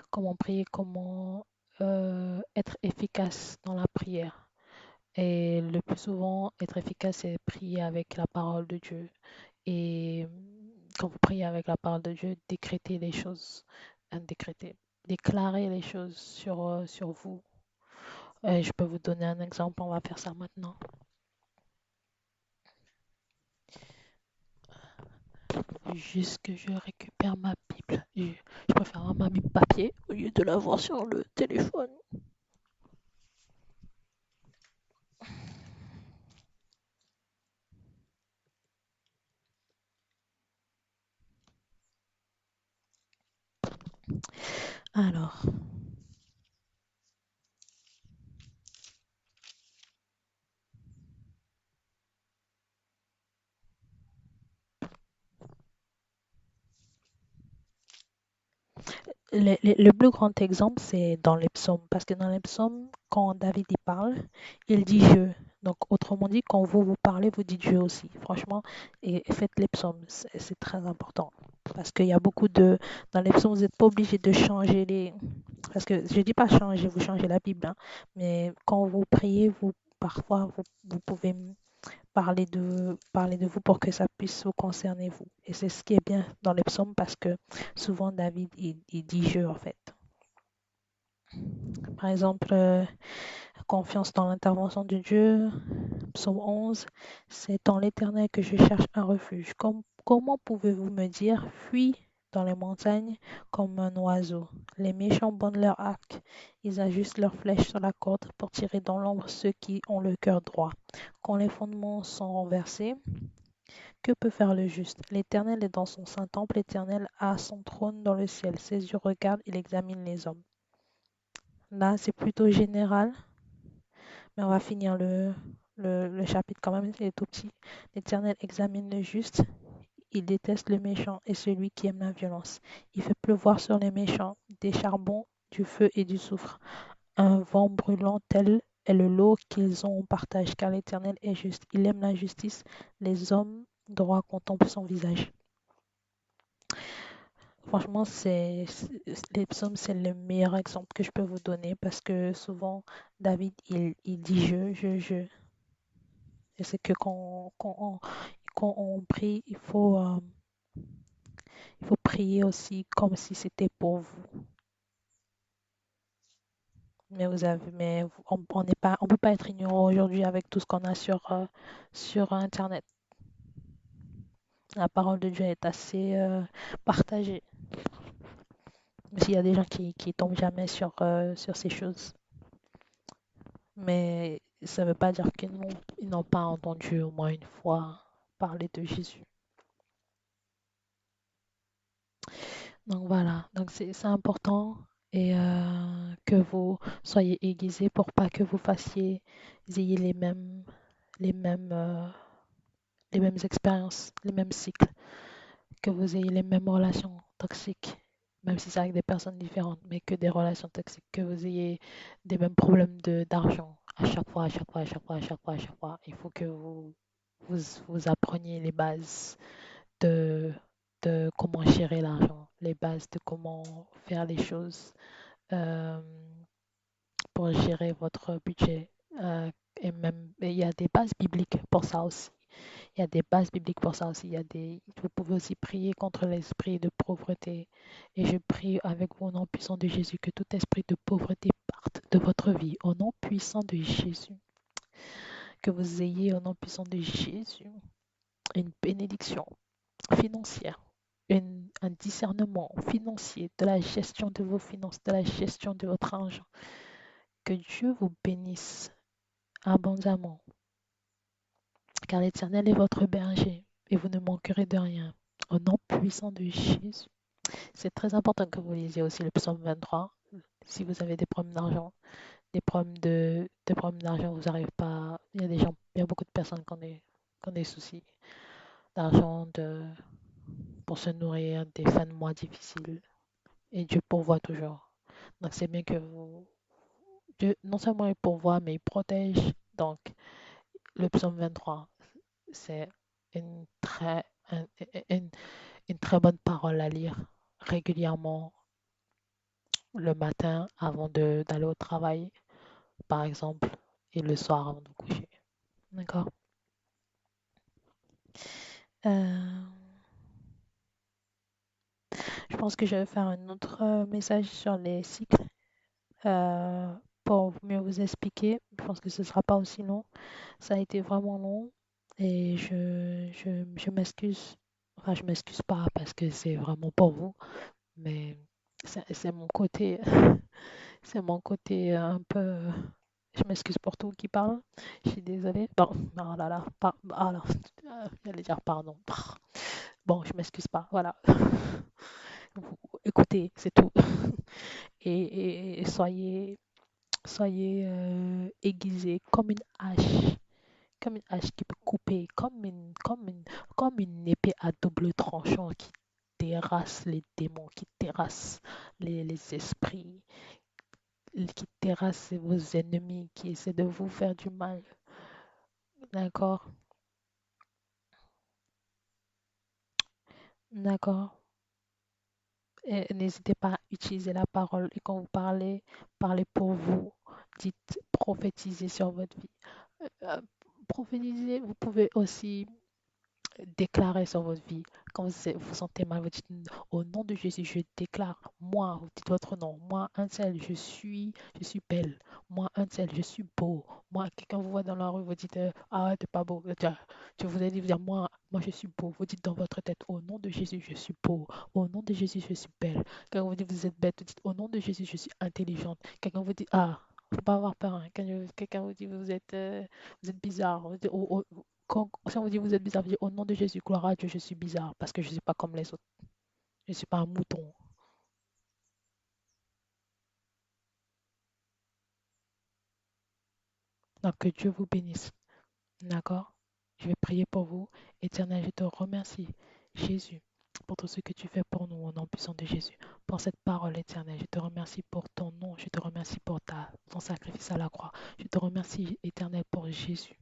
comment prier, comment être efficace dans la prière. Et le plus souvent, être efficace, c'est prier avec la parole de Dieu. Et quand vous priez avec la parole de Dieu, décrétez les choses, décrétez, déclarez les choses sur vous. Je peux vous donner un exemple, on va faire ça maintenant. Juste que je récupère ma Bible. Je préfère avoir ma Bible papier au lieu de l'avoir sur le téléphone. Alors, le plus grand exemple, c'est dans les psaumes. Parce que dans les psaumes, quand David y parle, il dit je. Donc, autrement dit, quand vous parlez, vous dites je aussi. Franchement, et faites les psaumes. C'est très important. Parce qu'il y a beaucoup de... Dans les psaumes, vous n'êtes pas obligé de changer les... Parce que je ne dis pas changer, vous changez la Bible. Hein, mais quand vous priez, parfois, vous pouvez parler de vous pour que ça puisse vous concerner vous. Et c'est ce qui est bien dans les psaumes parce que souvent David, il dit je en fait. Par exemple, confiance dans l'intervention de Dieu, psaume 11, c'est en l'Éternel que je cherche un refuge. Comment pouvez-vous me dire, fuis dans les montagnes comme un oiseau? Les méchants bandent leur arc, ils ajustent leurs flèches sur la corde pour tirer dans l'ombre ceux qui ont le cœur droit. Quand les fondements sont renversés, que peut faire le juste? L'Éternel est dans son saint temple, l'Éternel a son trône dans le ciel. Ses yeux regardent, il examine les hommes. Là, c'est plutôt général, mais on va finir le chapitre quand même, il est tout petit. L'Éternel examine le juste, il déteste le méchant et celui qui aime la violence. Il fait pleuvoir sur les méchants des charbons, du feu et du soufre. Un vent brûlant tel est le lot qu'ils ont en partage, car l'Éternel est juste. Il aime la justice, les hommes droits contemplent son visage. Franchement, les psaumes, c'est le meilleur exemple que je peux vous donner parce que souvent, David, il dit je. Et c'est que quand on prie, il faut prier aussi comme si c'était pour vous. On n'est pas, on peut pas être ignorant aujourd'hui avec tout ce qu'on a sur Internet. La parole de Dieu est assez partagée. Même s'il y a des gens qui tombent jamais sur ces choses. Mais ça ne veut pas dire qu'ils n'ont pas entendu au moins une fois parler de Jésus. Donc voilà, donc c'est important et que vous soyez aiguisés pour pas que vous ayez les mêmes, euh, les mêmes expériences, les mêmes cycles, que vous ayez les mêmes relations toxiques, même si c'est avec des personnes différentes, mais que des relations toxiques, que vous ayez des mêmes problèmes d'argent à chaque fois, à chaque fois, à chaque fois, à chaque fois, à chaque fois. Il faut que vous appreniez les bases de, de comment gérer l'argent, les bases de comment faire les choses euh, pour gérer votre budget. Et même, il y a des bases bibliques pour ça aussi. Il y a des bases bibliques pour ça aussi. Vous pouvez aussi prier contre l'esprit de pauvreté. Et je prie avec vous au nom puissant de Jésus que tout esprit de pauvreté parte de votre vie. Au nom puissant de Jésus. Que vous ayez au nom puissant de Jésus une bénédiction financière, un discernement financier de la gestion de vos finances, de la gestion de votre argent. Que Dieu vous bénisse abondamment, car l'Éternel est votre berger et vous ne manquerez de rien. Au nom puissant de Jésus. C'est très important que vous lisiez aussi le psaume 23. Si vous avez des problèmes d'argent, des problèmes d'argent, vous n'arrivez pas. Il y a des gens, il y a beaucoup de personnes qui ont des soucis d'argent, pour se nourrir, des fins de mois difficiles. Et Dieu pourvoit toujours. Donc c'est bien que Dieu, non seulement il pourvoit, mais il protège. Donc le psaume 23, c'est une très, une, une très bonne parole à lire régulièrement le matin avant d'aller au travail, par exemple, et le soir avant de coucher. D'accord? Euh, je pense que je vais faire un autre message sur les cycles euh, pour mieux vous expliquer. Je pense que ce ne sera pas aussi long. Ça a été vraiment long et je m'excuse. Enfin, je m'excuse pas parce que c'est vraiment pour vous, mais c'est mon côté, c'est mon côté un peu. Je m'excuse pour tout qui parle. Je suis désolée. Bon, oh là là, ah là, j'allais dire pardon. Bon, je m'excuse pas. Voilà. Écoutez, c'est tout. Et soyez aiguisés comme une hache qui peut couper, comme une épée à double tranchant qui terrasse les démons, qui terrasse les esprits, qui terrasse vos ennemis, qui essaient de vous faire du mal. D'accord? D'accord? Et n'hésitez pas à utiliser la parole et quand vous parlez, parlez pour vous. Dites, prophétisez sur votre vie. prophétiser, vous pouvez aussi déclarer sur votre vie. Quand vous sentez mal, vous dites au nom de Jésus, je déclare, moi, vous dites votre nom, moi, un seul, je suis belle, moi, un seul, je suis beau. Moi, quelqu'un vous voit dans la rue, vous dites, ah, t'es pas beau. Je vous ai dit, vous dire, moi, je suis beau. Vous dites dans votre tête, au nom de Jésus, je suis beau. Au nom de Jésus, je suis belle. Quand vous dites, vous êtes bête, vous dites, au nom de Jésus, je suis intelligente. Quelqu'un vous dit, ah, faut pas avoir peur, hein. Quelqu'un vous dit, vous êtes bizarre. Si on vous dit vous êtes bizarre, vous dites au nom de Jésus, gloire à Dieu, je suis bizarre parce que je ne suis pas comme les autres. Je ne suis pas un mouton. Donc que Dieu vous bénisse. D'accord? Je vais prier pour vous. Éternel, je te remercie, Jésus, pour tout ce que tu fais pour nous au nom puissant de Jésus. Pour cette parole éternelle, je te remercie pour ton nom. Je te remercie pour ton sacrifice à la croix. Je te remercie, éternel, pour Jésus.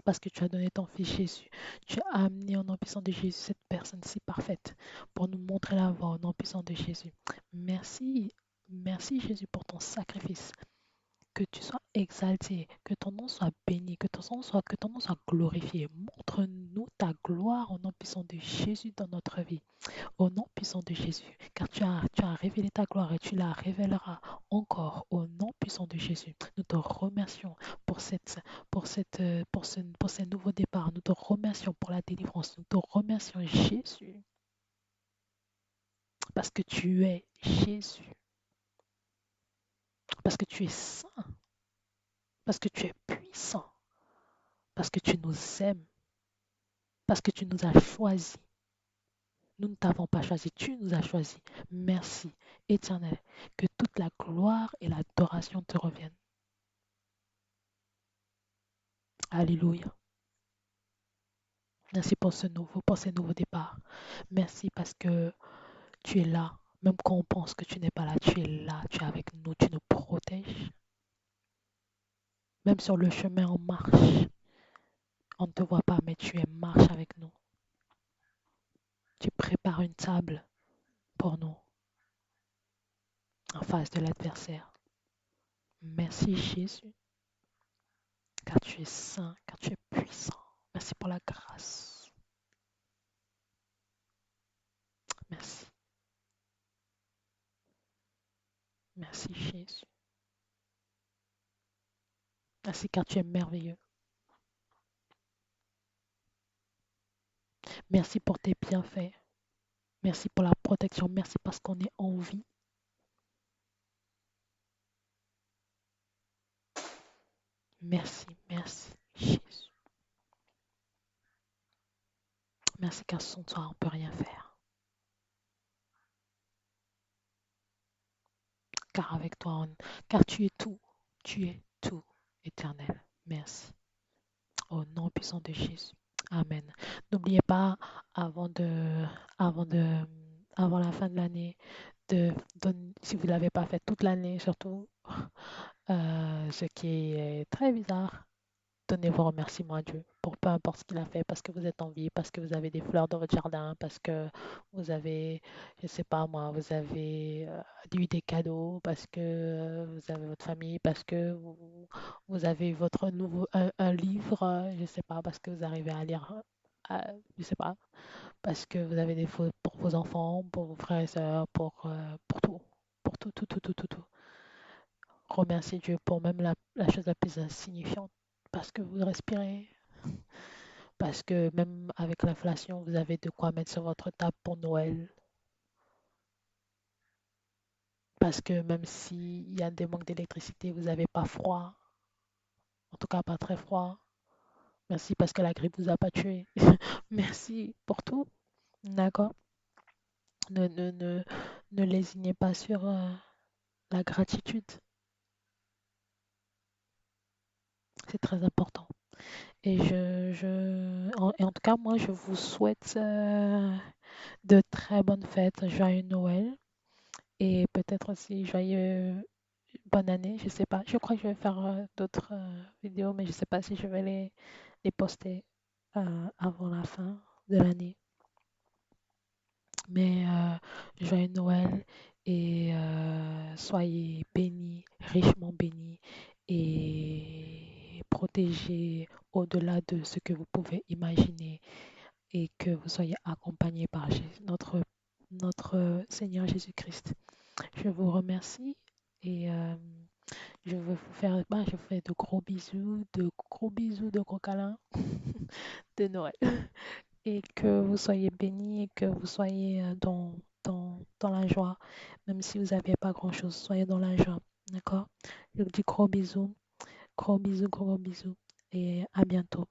Parce que tu as donné ton fils Jésus. Tu as amené au nom puissant de Jésus cette personne si parfaite pour nous montrer la voie au nom puissant de Jésus. Merci, merci Jésus pour ton sacrifice. Que tu sois exalté, que ton nom soit béni, que ton nom soit glorifié. Montre-nous ta gloire au nom puissant de Jésus dans notre vie. Au nom puissant de Jésus, car tu as révélé ta gloire et tu la révéleras encore au nom puissant de Jésus. Nous te remercions pour ce nouveau départ. Nous te remercions pour la délivrance. Nous te remercions, Jésus, parce que tu es Jésus, parce que tu es saint, parce que tu es puissant, parce que tu nous aimes, parce que tu nous as choisis. Nous ne t'avons pas choisi, tu nous as choisis. Merci, Éternel, que toute la gloire et l'adoration te reviennent. Alléluia. Merci pour ce nouveau départ. Merci parce que tu es là. Même quand on pense que tu n'es pas là, tu es là, tu es avec nous, tu nous protèges. Même sur le chemin, on marche. On ne te voit pas, mais tu es marche avec nous. Tu prépares une table pour nous en face de l'adversaire. Merci Jésus, car tu es saint, car tu es puissant. Merci pour la grâce. Merci. Merci Jésus. Merci car tu es merveilleux. Merci pour tes bienfaits. Merci pour la protection. Merci parce qu'on est en vie. Merci, merci Jésus. Merci car sans toi, on ne peut rien faire. Car avec toi, car tu es tout, éternel. Merci. Au nom puissant de Jésus. Amen. N'oubliez pas, avant de, avant de, avant la fin de l'année, si vous ne l'avez pas fait toute l'année, surtout, ce qui est très bizarre, donnez vos remerciements à Dieu pour peu importe ce qu'il a fait, parce que vous êtes en vie, parce que vous avez des fleurs dans votre jardin, parce que vous avez, je sais pas moi, vous avez eu des cadeaux, parce que vous avez votre famille, parce que vous avez votre un livre, je sais pas, parce que vous arrivez à lire, je sais pas, parce que vous avez des fautes pour vos enfants, pour vos frères et sœurs, pour tout, pour tout, tout, tout, tout, tout, tout. Remerciez Dieu pour même la chose la plus insignifiante, parce que vous respirez, parce que même avec l'inflation, vous avez de quoi mettre sur votre table pour Noël. Parce que même s'il y a des manques d'électricité, vous n'avez pas froid. En tout cas, pas très froid. Merci parce que la grippe vous a pas tué. Merci pour tout. D'accord? Ne, ne, ne, ne lésinez pas sur la gratitude. C'est très important. Et en tout cas, moi, je vous souhaite de très bonnes fêtes, joyeux Noël et peut-être aussi joyeux bonne année. Je sais pas. Je crois que je vais faire d'autres vidéos, mais je sais pas si je vais les poster avant la fin de l'année. Mais joyeux Noël et soyez bénis, richement bénis et protéger au-delà de ce que vous pouvez imaginer et que vous soyez accompagné par notre Seigneur Jésus-Christ. Je vous remercie et je veux vous faire, je vous fais de gros bisous, de gros câlins de Noël et que vous soyez bénis et que vous soyez dans la joie, même si vous n'avez pas grand-chose, soyez dans la joie, d'accord? Je vous dis gros bisous, gros bisous, gros bisous et à bientôt.